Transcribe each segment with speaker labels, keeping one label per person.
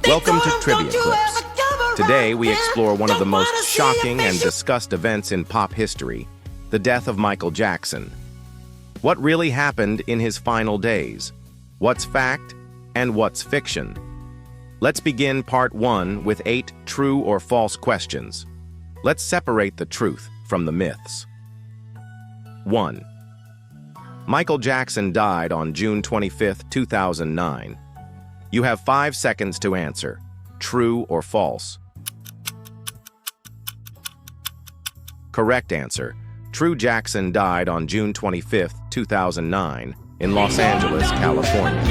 Speaker 1: Welcome to Trivia Clips. Today we explore one of the most shocking and discussed events in pop history, the death of Michael Jackson. What really happened in his final days? What's fact and what's fiction? Let's begin part 1 with 8 true or false questions. Let's separate the truth from the myths. 1. Michael Jackson died on June 25, 2009. You have 5 seconds to answer. True or false? Correct answer. True. Jackson died on June 25, 2009, in Los Angeles, California.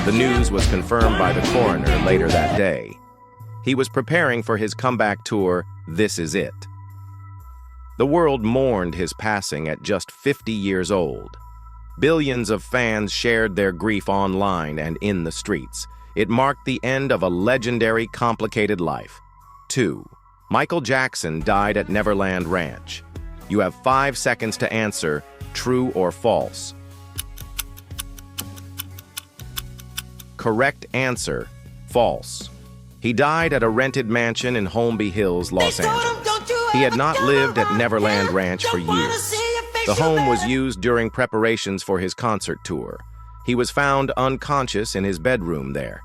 Speaker 1: The news was confirmed by the coroner later that day. He was preparing for his comeback tour, This Is It. The world mourned his passing at just 50 years old. Billions of fans shared their grief online and in the streets. It marked the end of a legendary, complicated life. 2. Michael Jackson died at Neverland Ranch. You have 5 seconds to answer, true or false. Correct answer, false. He died at a rented mansion in Holmby Hills, Los Angeles. He had not lived at Neverland Ranch for years. The home was used during preparations for his concert tour. He was found unconscious in his bedroom there.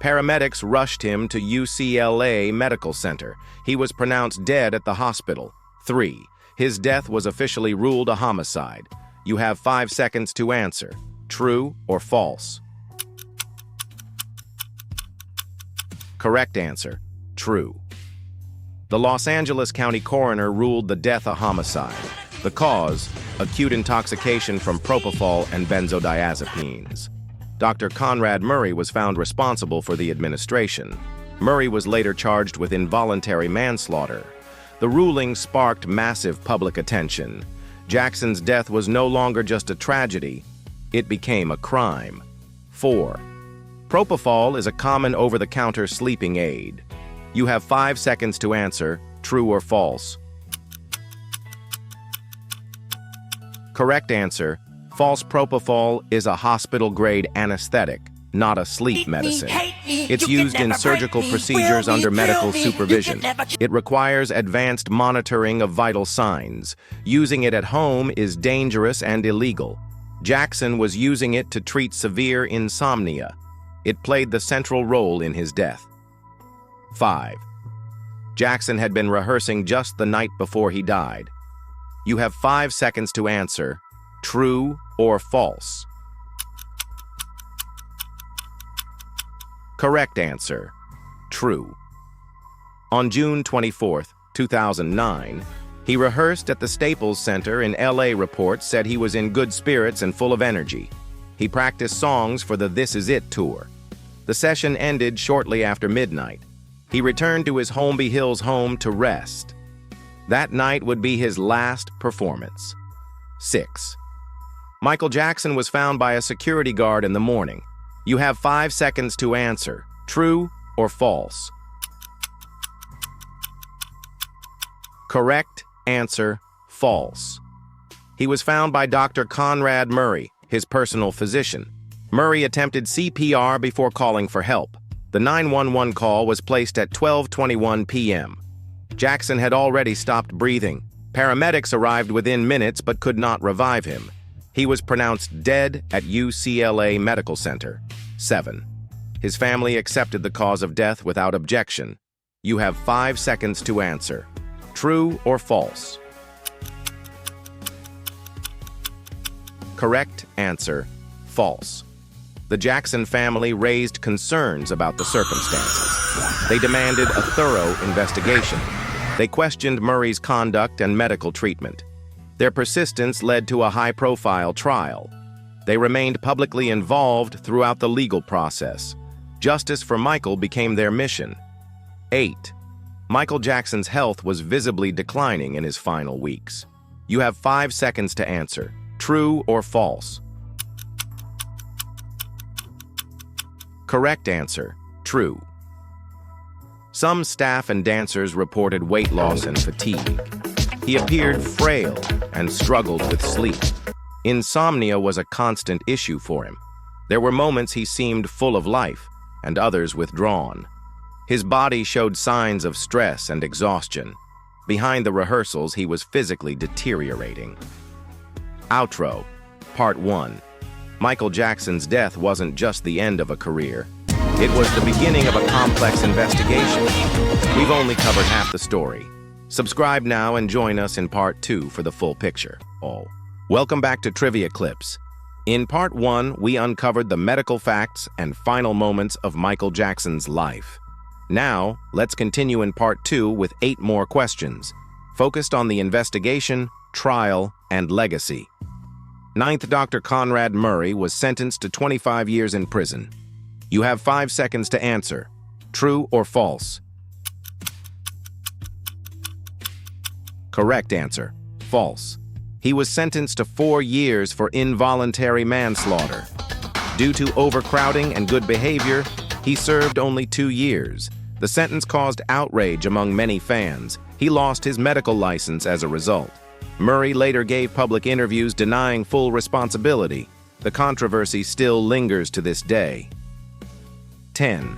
Speaker 1: Paramedics rushed him to UCLA Medical Center. He was pronounced dead at the hospital. 3. His death was officially ruled a homicide. You have 5 seconds to answer. True or false? Correct answer. True. The Los Angeles County coroner ruled the death a homicide. The cause, acute intoxication from propofol and benzodiazepines. Dr. Conrad Murray was found responsible for the administration. Murray was later charged with involuntary manslaughter. The ruling sparked massive public attention. Jackson's death was no longer just a tragedy, it became a crime. 4. Propofol is a common over-the-counter sleeping aid. You have 5 seconds to answer, true or false. Correct answer, false. Propofol is a hospital-grade anesthetic, not a sleep medicine. It's used in surgical procedures under medical supervision. It requires advanced monitoring of vital signs. Using it at home is dangerous and illegal. Jackson was using it to treat severe insomnia. It played the central role in his death. 5. Jackson had been rehearsing just the night before he died. You have 5 seconds to answer, true or false. Correct answer, true. On June 24, 2009, he rehearsed at the Staples Center in LA. Reports said he was in good spirits and full of energy. He practiced songs for the This Is It tour. The session ended shortly after midnight. He returned to his Holmby Hills home to rest. That night would be his last performance. 6. Michael Jackson was found by a security guard in the morning. You have 5 seconds to answer, true or false. Correct answer, false. He was found by Dr. Conrad Murray, his personal physician. Murray attempted CPR before calling for help. The 911 call was placed at 12:21 p.m. Jackson had already stopped breathing. Paramedics arrived within minutes but could not revive him. He was pronounced dead at UCLA Medical Center. 7. His family accepted the cause of death without objection. You have 5 seconds to answer. True or false? Correct answer, false. The Jackson family raised concerns about the circumstances. They demanded a thorough investigation. They questioned Murray's conduct and medical treatment. Their persistence led to a high-profile trial. They remained publicly involved throughout the legal process. Justice for Michael became their mission. 8. Michael Jackson's health was visibly declining in his final weeks. You have 5 seconds to answer. True or false? Correct answer, true. Some staff and dancers reported weight loss and fatigue. He appeared frail and struggled with sleep. Insomnia was a constant issue for him. There were moments he seemed full of life, and others withdrawn. His body showed signs of stress and exhaustion. Behind the rehearsals, he was physically deteriorating. Outro, Part 1. Michael Jackson's death wasn't just the end of a career. It was the beginning of a complex investigation. We've only covered half the story. Subscribe now and join us in Part 2 for the full picture. Welcome back to Trivia Clips. In Part 1, we uncovered the medical facts and final moments of Michael Jackson's life. Now, let's continue in Part 2 with 8 more questions, focused on the investigation, trial, and legacy. 9th Dr. Conrad Murray was sentenced to 25 years in prison. You have 5 seconds to answer. True or false? Correct answer. False. He was sentenced to 4 years for involuntary manslaughter. Due to overcrowding and good behavior, he served only 2 years. The sentence caused outrage among many fans. He lost his medical license as a result. Murray later gave public interviews denying full responsibility. The controversy still lingers to this day. 10.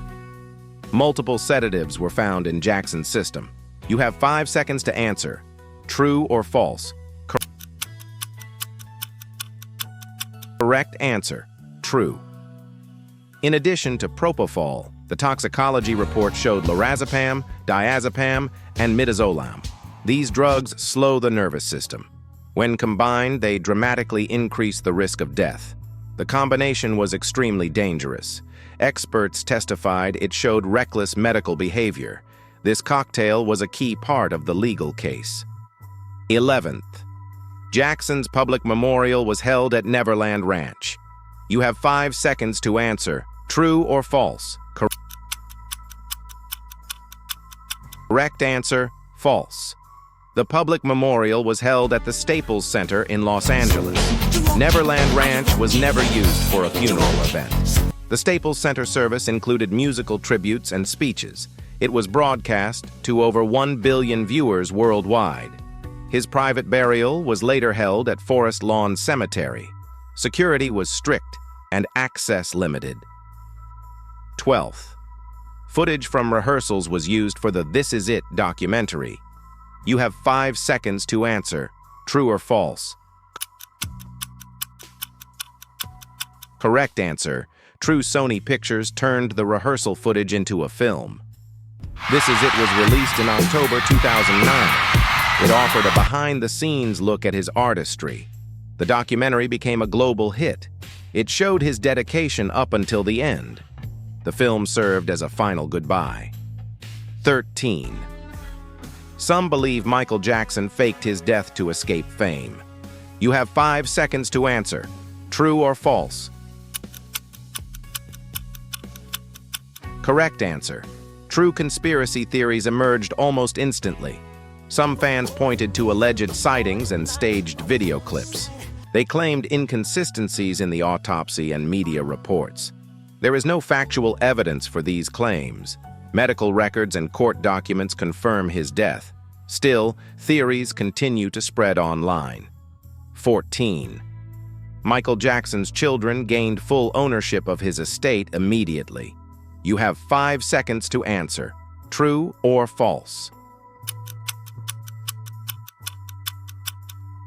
Speaker 1: Multiple sedatives were found in Jackson's system. You have 5 seconds to answer. True or false? Correct answer. True. In addition to propofol, the toxicology report showed lorazepam, diazepam, and midazolam. These drugs slow the nervous system. When combined, they dramatically increase the risk of death. The combination was extremely dangerous. Experts testified it showed reckless medical behavior. This cocktail was a key part of the legal case. 11th. Jackson's public memorial was held at Neverland Ranch. You have 5 seconds to answer. True or false? Correct answer, false. The public memorial was held at the Staples Center in Los Angeles. Neverland Ranch was never used for a funeral event. The Staples Center service included musical tributes and speeches. It was broadcast to over 1 billion viewers worldwide. His private burial was later held at Forest Lawn Cemetery. Security was strict and access limited. 12th. Footage from rehearsals was used for the This Is It documentary. You have 5 seconds to answer. True or false? Correct answer. True. Sony Pictures turned the rehearsal footage into a film. This Is It was released in October 2009. It offered a behind-the-scenes look at his artistry. The documentary became a global hit. It showed his dedication up until the end. The film served as a final goodbye. 13. Some believe Michael Jackson faked his death to escape fame. You have 5 seconds to answer. True or false? Correct answer. True. Conspiracy theories emerged almost instantly. Some fans pointed to alleged sightings and staged video clips. They claimed inconsistencies in the autopsy and media reports. There is no factual evidence for these claims. Medical records and court documents confirm his death. Still, theories continue to spread online. 14. Michael Jackson's children gained full ownership of his estate immediately. You have 5 seconds to answer. True or false?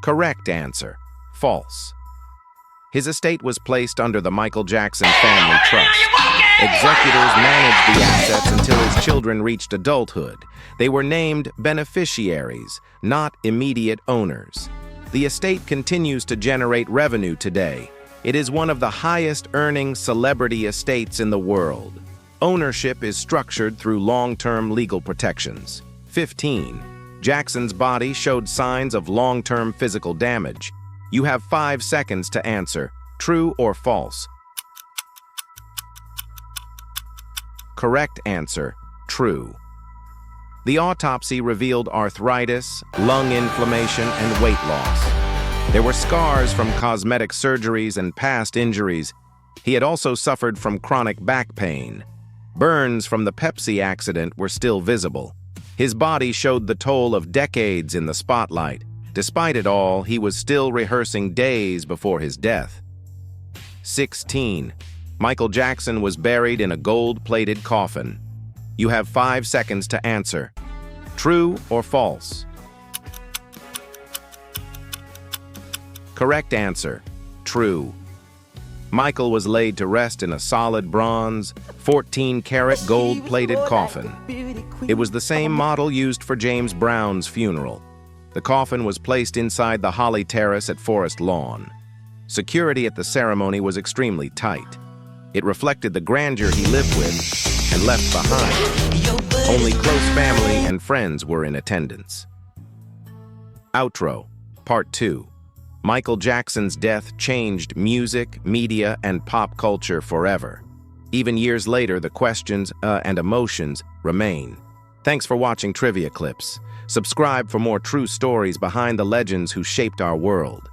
Speaker 1: Correct answer. False. His estate was placed under the Michael Jackson Family Trust. Executors managed the assets until his children reached adulthood. They were named beneficiaries, not immediate owners. The estate continues to generate revenue today. It is one of the highest-earning celebrity estates in the world. Ownership is structured through long-term legal protections. 15. Jackson's body showed signs of long-term physical damage. You have 5 seconds to answer. True or false? Correct answer. True. The autopsy revealed arthritis, lung inflammation, and weight loss. There were scars from cosmetic surgeries and past injuries. He had also suffered from chronic back pain. Burns from the Pepsi accident were still visible. His body showed the toll of decades in the spotlight. Despite it all, he was still rehearsing days before his death. 16. Michael Jackson was buried in a gold-plated coffin. You have 5 seconds to answer. True or false? Correct answer. True. Michael was laid to rest in a solid bronze, 14-karat gold-plated coffin. It was the same model used for James Brown's funeral. The coffin was placed inside the Holly Terrace at Forest Lawn. Security at the ceremony was extremely tight. It reflected the grandeur he lived with and left behind. Only close family and friends were in attendance. Outro, Part 2. Michael Jackson's death changed music, media, and pop culture forever. Even years later, the questions and emotions remain. Thanks for watching Trivia Clips. Subscribe for more true stories behind the legends who shaped our world.